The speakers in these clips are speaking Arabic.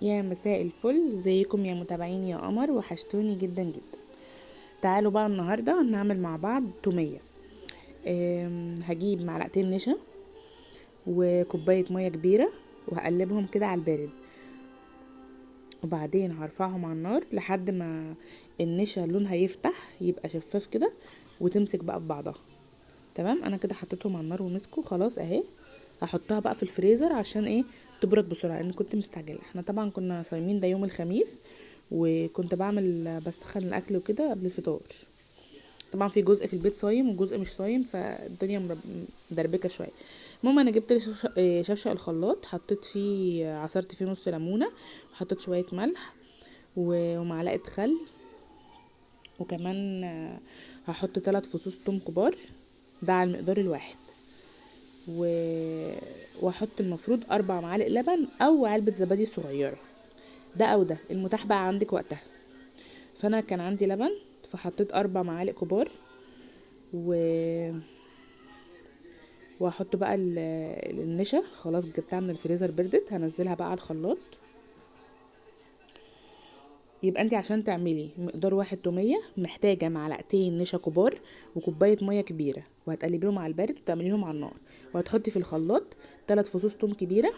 يا مساء الفل، ازيكم يا متابعين يا قمر؟ وحشتوني جدا جدا. تعالوا بقى النهارده نعمل مع بعض توميه. هجيب معلقتين نشا وكوبايه ميه كبيره، وهقلبهم كده على البارد، وبعدين هرفعهم على النار لحد ما النشا لونها يفتح يبقى شفاف كده، وتمسك بقى في بعضها. تمام، انا كده حطيتهم على النار ومسكوا خلاص اهي. هحطها بقى في الفريزر عشان ايه؟ تبرد بسرعه، لان كنت مستعجله. احنا طبعا كنا صايمين ده يوم الخميس، وكنت بعمل بسخن الاكل وكده قبل الفطار. طبعا في جزء في البيت صايم وجزء مش صايم، فالدنيا مدربكه شويه. المهم انا جبت لي شفشق الخلاط، حطيت فيه، عصرت فيه نص ليمونه، وحطيت شويه ملح ومعلقه خل، وكمان هحط 3 فصوص توم كبار، ده على المقدار الواحد. و... واحط المفروض 4 معالق لبن او علبة زبادي صغيرة، ده او ده المتاح بقى عندك وقتها. فانا كان عندي لبن، فحطيت 4 معالق كبار. و... واحط بقى النشا، خلاص جبتها من الفريزر بردت، هنزلها بقى على الخلاط. يبقى انت عشان تعملي مقدار واحد تومية محتاجة معلقتين نشا كبار وكوباية مية كبيرة، وهتقلبيهم على البارد وتعمليهم على النار. وهتحطي في الخلاط 3 فصوص توم كبيرة،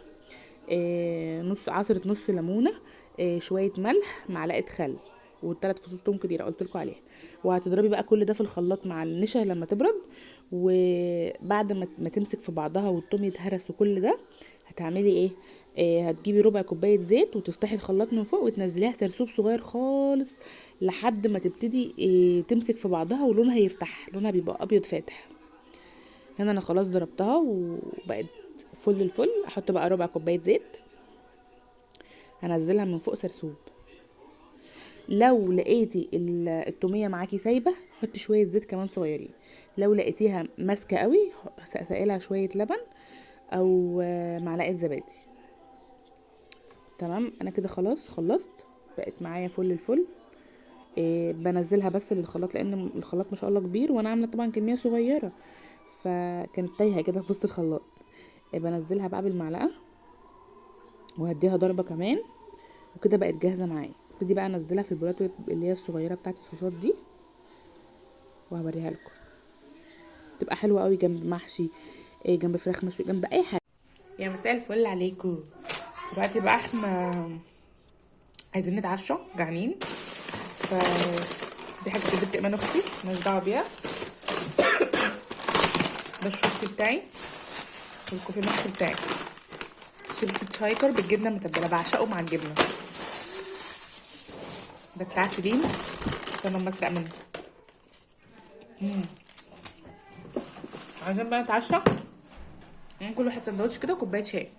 نص عصرة، نص ليمونة، شوية ملح، معلقة خل، و3 فصوص توم كبيرة قلتلكوا عليها. وهتضربي بقى كل ده في الخلاط مع النشا لما تبرد. وبعد ما تمسك في بعضها والثوم يتهرس وكل ده، هتعملي ايه؟ هتجيبي ربع كوباية زيت، وتفتحي الخلاط من فوق وتنزليها سرسوب صغير خالص لحد ما تبتدي تمسك في بعضها، ولونها يفتح، لونها بيبقى ابيض فاتح. هنا انا خلاص ضربتها وبقت فل الفل. احط بقى ربع كوباية زيت، هنزلها من فوق سرسوب. لو لقيتي التوميه معاكي سايبه، حطي شويه زيت كمان صغيرين. لو لقيتيها ماسكه قوي، سقسقلها شويه لبن او معلقه زبادي. تمام، انا كده خلاص خلصت، بقت معايا فل الفل. بنزلها بس للخلاط، لان الخلاط ما شاء الله كبير، وانا عامله طبعا كميه صغيره، فكانت تايهه كده في وسط الخلاط. بنزلها بقى بالمعلقه، وهديها ضربه كمان، وكده بقت جاهزه معايا. ابتدي بقى انزلها في البولات اللي هي الصغيره بتاعت الصوصات دي، وهوريها لكم. تبقى حلوه قوي جنب محشي، جنب فراخ مشوي، جنب اي حاجه. يا مساء الفل عليكم. دلوقتي بقى احنا عايزين نتعشى، جعانين. ف دي حاجه في بنت ايمان اختي، مالناش دعوه بيها. ده الشوبسي بتاعي والكوفي ميكس بتاعي، شيبسي تشايكر بالجبنه المتبله، بعشقه مع الجبنه. ده بتاع سليم، استنى اما اسرق منه. عايزين بقى نتعشى، كل واحد سندوتش كده وكوبايه شاي.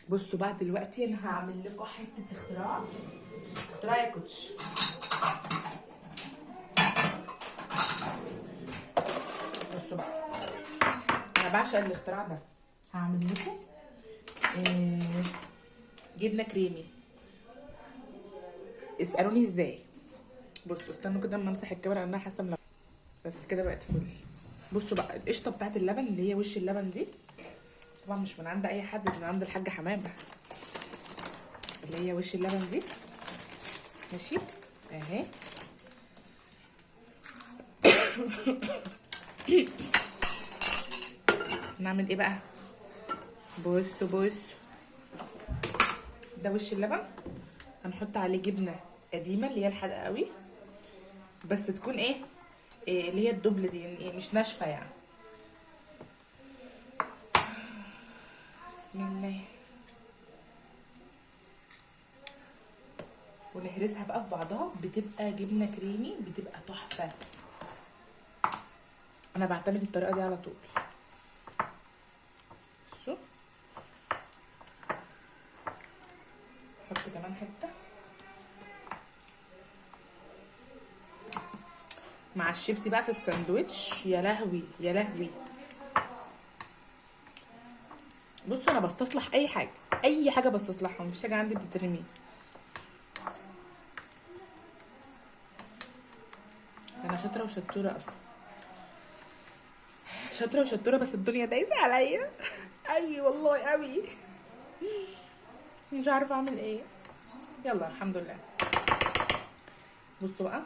بصوا بقى دلوقتي انا هعمل لكم حته اختراع، اختراع يا كوتش. بصوا بقى، انا بعشق الاختراع ده. هعمل لكم آه، جبنه كريمي. اسالوني ازاي. بصوا استنوا كده اما امسح الكاميرا، لانها حاسه بس كده بقت فل. بصوا بقى القشطه بتاعت اللبن، اللي هي وش اللبن دي، طبعا مش من عند اي حد، من عند الحاجه حمامه، اللي هي وش اللبن دي. ماشي اهي. نعمل ايه بقى؟ بصوا ده وش اللبن، هنحط عليه جبنه قديمه اللي هي الحادقه قوي، بس تكون ايه، اللي هي الدبل دي، يعني إيه، مش ناشفه يعني. بسم الله. ونهرسها بقى في بعضها، بتبقى جبنه كريمي، بتبقى تحفه. انا بعتمد الطريقه دي على طول. بصوا، احط كمان حته مع الشيبسي بقى في الساندوتش، يا لهوي يا لهوي. بصوا انا بستصلح اي حاجه، اي حاجه بستصلحها، مفيش حاجه عندي بتترمي. انا شاطره وشطوره اصلا، شاطره وشطوره، بس الدنيا دايسه عليا. اي والله قوي. مش عارفه اعمل ايه. يلا الحمد لله. بصوا بقى.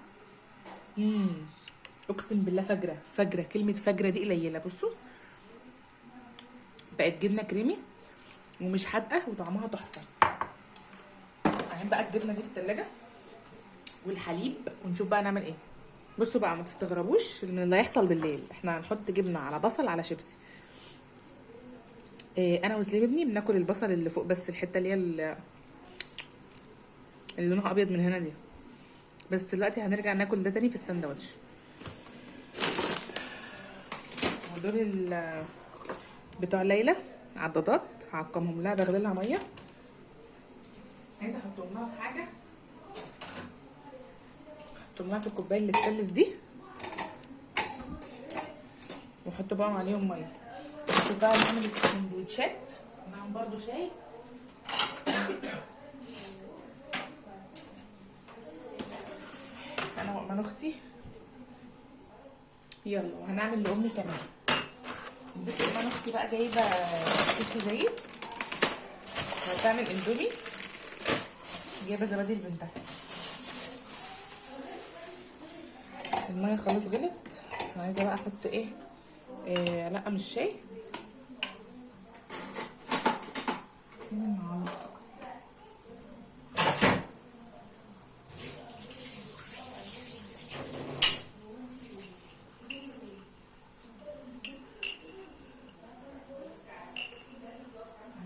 اقسم بالله فجره فجره، كلمه فجره دي قليله. بصوا بقت جبنه كريمي ومش حادقه وطعمها تحفه. هنعمل بقى الجبنه دي في التلاجة والحليب ونشوف بقى نعمل ايه. بصوا بقى ما تستغربوش من اللي هيحصل بالليل. احنا هنحط جبنه على بصل على شيبسي. إيه، انا وسليم ابني بناكل البصل اللي فوق بس، الحته اللي هي اللي لونها ابيض من هنا دي. بس دلوقتي هنرجع ناكل ده تاني في الساندوتش. ودول بتوع ليلى عضادات، هعقمهم لها بغلي لها ميه. عايزه احطهم لها في حاجه، احطهم لها في الكوبايه الاستانلس دي واحط بقى عليهم ميه. نشوف بقى نعمل السندوتشات. معاهم برضو شاي. انا وأمان اختي. يلا وهنعمل لامي كمان. بصي أمان اختي بقى جايبه كيس زيت وهتعمل اندومي، جايبه زبادي لبنتها. الميه خلاص غلت. انا عايزه بقى احط ايه، لا مش شاي.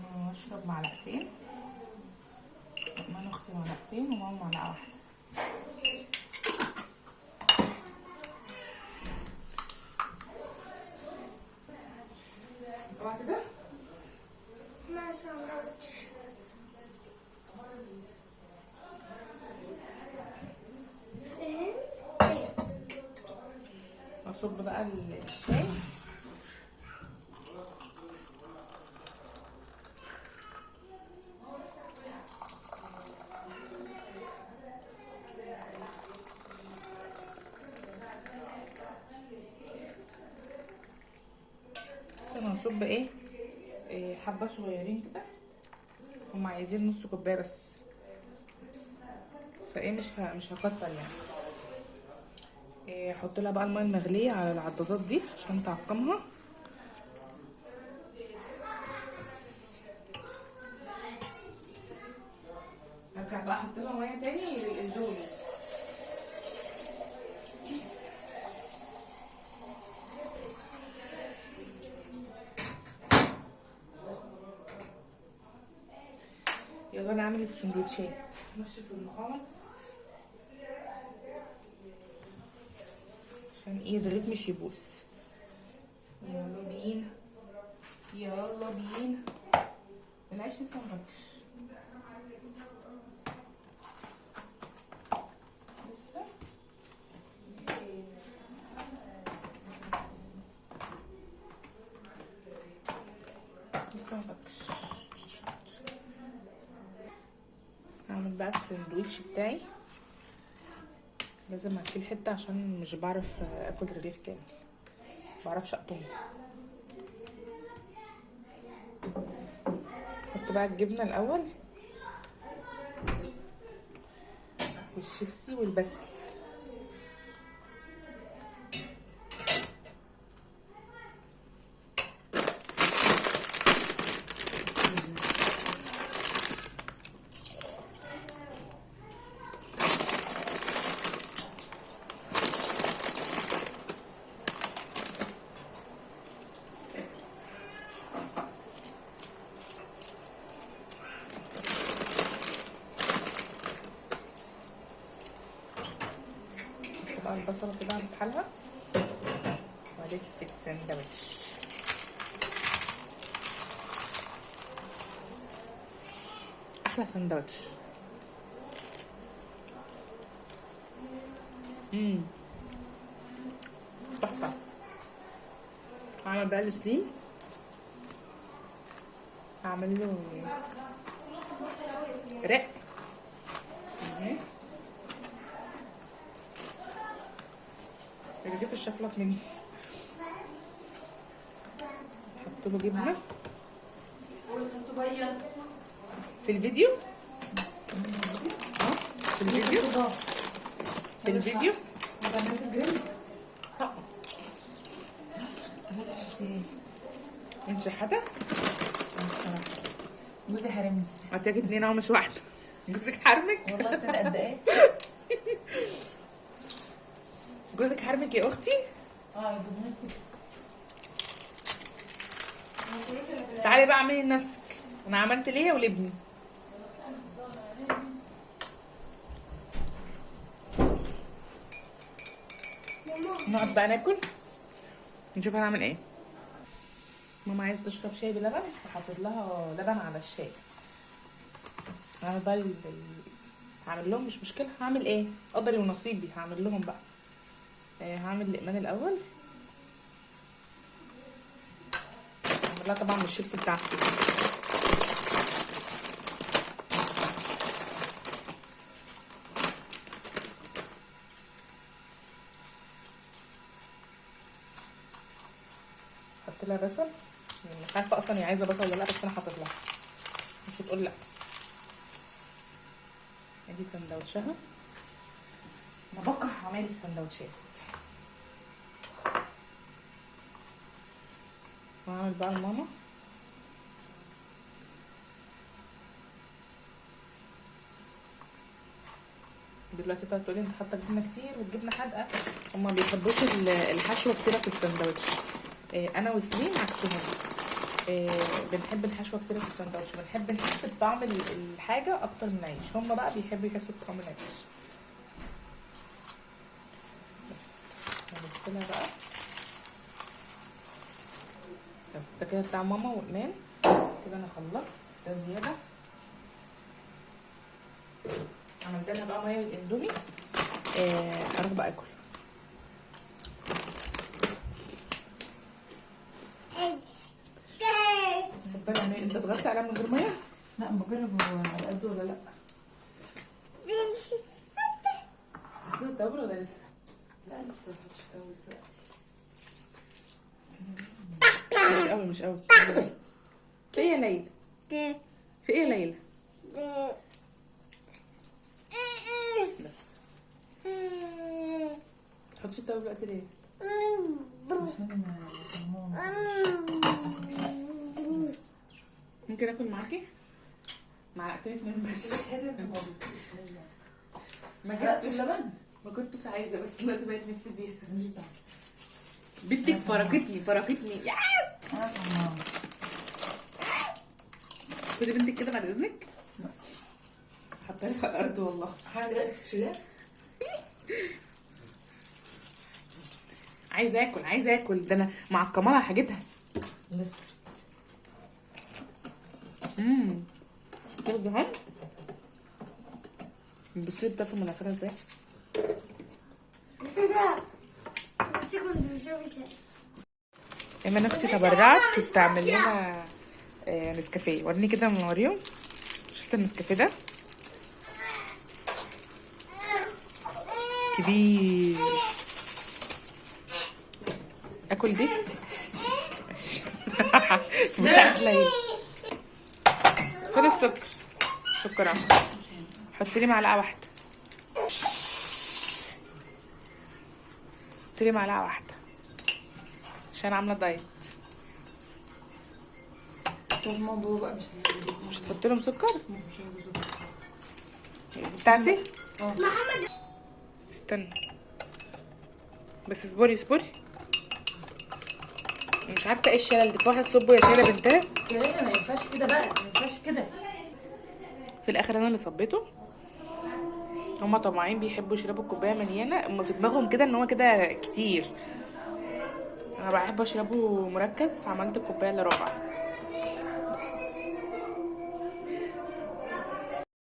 انا هشرب معلقتين، انا اختي معلقتين وماما معلقه واحده. بعد كده مع ساندوتش. اصب بقى الشاي. انا هصب ايه حبه صغيرين كده، هم عايزين نص كوبايه بس، فايه مش هكتر يعني. احط لها بقى الميه المغليه على العضادات دي عشان تعقمها. ارجع بقى احط لها ميه تاني للاندومي. يلا نعمل السندوتشات. نشف الخمس عشان ايه الرغيف مش يبوظ. يلا بينا يلا بينا. العيش لسه مبكش لسه. لسه مبكش. هعمل بقى السندوتش بتاعي. لازم اشيل حته عشان مش بعرف اكل رغيف كامل، مبعرفش اقطمه. احط بقى الجبنه الاول والشيبسي والبسل. بقى البصله كده عند حالها والف السندوتش. احلى سندوتش. تحفه. هعمل بقى السليم، هعمل له رق. الرغيف الشفلط مني. احط له جبنه. والخطوبيه في الفيديو في الفيديو في الفيديو وبعمل الجريل. انت شحاته جوزي حرمني هاتيك 2 اهو مش واحده. جوزك حرمك والله. كده قد ايه؟ جوزك حرمك يا اختي. يجيبوني. تعالي بقى اعملي لنفسك. انا عملت ليا ولابني. نقعد بقى ناكل نشوف هنعمل ايه. ماما عايزه تشرب شاي بلبن فحطيت لها لبن على الشاي. هعمل بقى هعمل لهم مش مشكله. هعمل ايه قدري ونصيبي. هعمل لهم بقى هعمل لإيمان الاول. هعمل لها طبعا الشيبس بتاعتي. حط لها بصل. مش عارفه اصلا هي عايزه بصل ولا لا بس انا حطيت لها مش هتقول لا. ادي سندوتشها. انا بكره عمايل السندوتشات. وهعمل بقى لماما. دلوقتي تقعد تقولي انت حاطه جبنه كتير والجبنه حادقه. هما بيحبوش الحشوه كتيره في السندوتش. انا وسليم عكسهم. بنحب الحشوه كتير في السندوتش. بنحب نحس بطعم الحاجه اكتر من العيش. هما بقى بيحبوا يحسوا بطعم العيش. بس هنغسلها بقى. بس ده كده بتاع ماما وايمان. كده انا خلصت. ده زياده. عملت لها بقى ميه الاندومي. اروح بقى اكل. اتفضلي اعملي. انت ضغطت عليها من غير ميه؟ لا بجرب هو على قد ولا لا. حطيت التوابل ولا لسه؟ لا لسه ما حطيتش توابل دلوقتي. مش قوي. في ايه يا ليلى؟ في ايه يا ليلى؟ بس تحطيش التوابل دلوقتي ليه؟ ممكن اكل معاكي؟ معلقتين 2 بس. ما جبتش اللبن. ما كنتش عايزه بس دلوقتي بقيت نفسي فيها. بنتك فرقتني يا خدي بنتك كده بعد اذنك. حطها لي على الارض والله. حاجه دلوقتي تشيلها. عايزه اكل. ده انا معقمه لها حاجتها. لسه. كده دهان. البصير ده في مناخيرها ازاي؟ ايمان اختي تبرعت وبتعمل لنا نسكافيه. وريني كده من وريهم. شفت النسكافيه ده كبير. اكل دي ماشي. بتاعت ليلى. خد السكر. سكر اهو. حط لي معلقه واحده. حط لي معلقه واحده عشان عامله دايت. طب ما بابا بقى مش هتحط لهم سكر؟ مش عايزه سكر. بتاعتي؟ محمد استنى بس اصبري. مش عارفه ايه الشلل ده. في واحده تصبه يا شيله بنتها. يا ليلى ما ينفعش كده بقى. ما ينفعش كده. في الاخر انا اللي صبيته. هما طماعين بيحبوا يشربوا الكوبايه مليانه. هما في دماغهم كده ان هو كده كتير. انا بحب اشربه مركز فعملت الكوبايه الا ربع.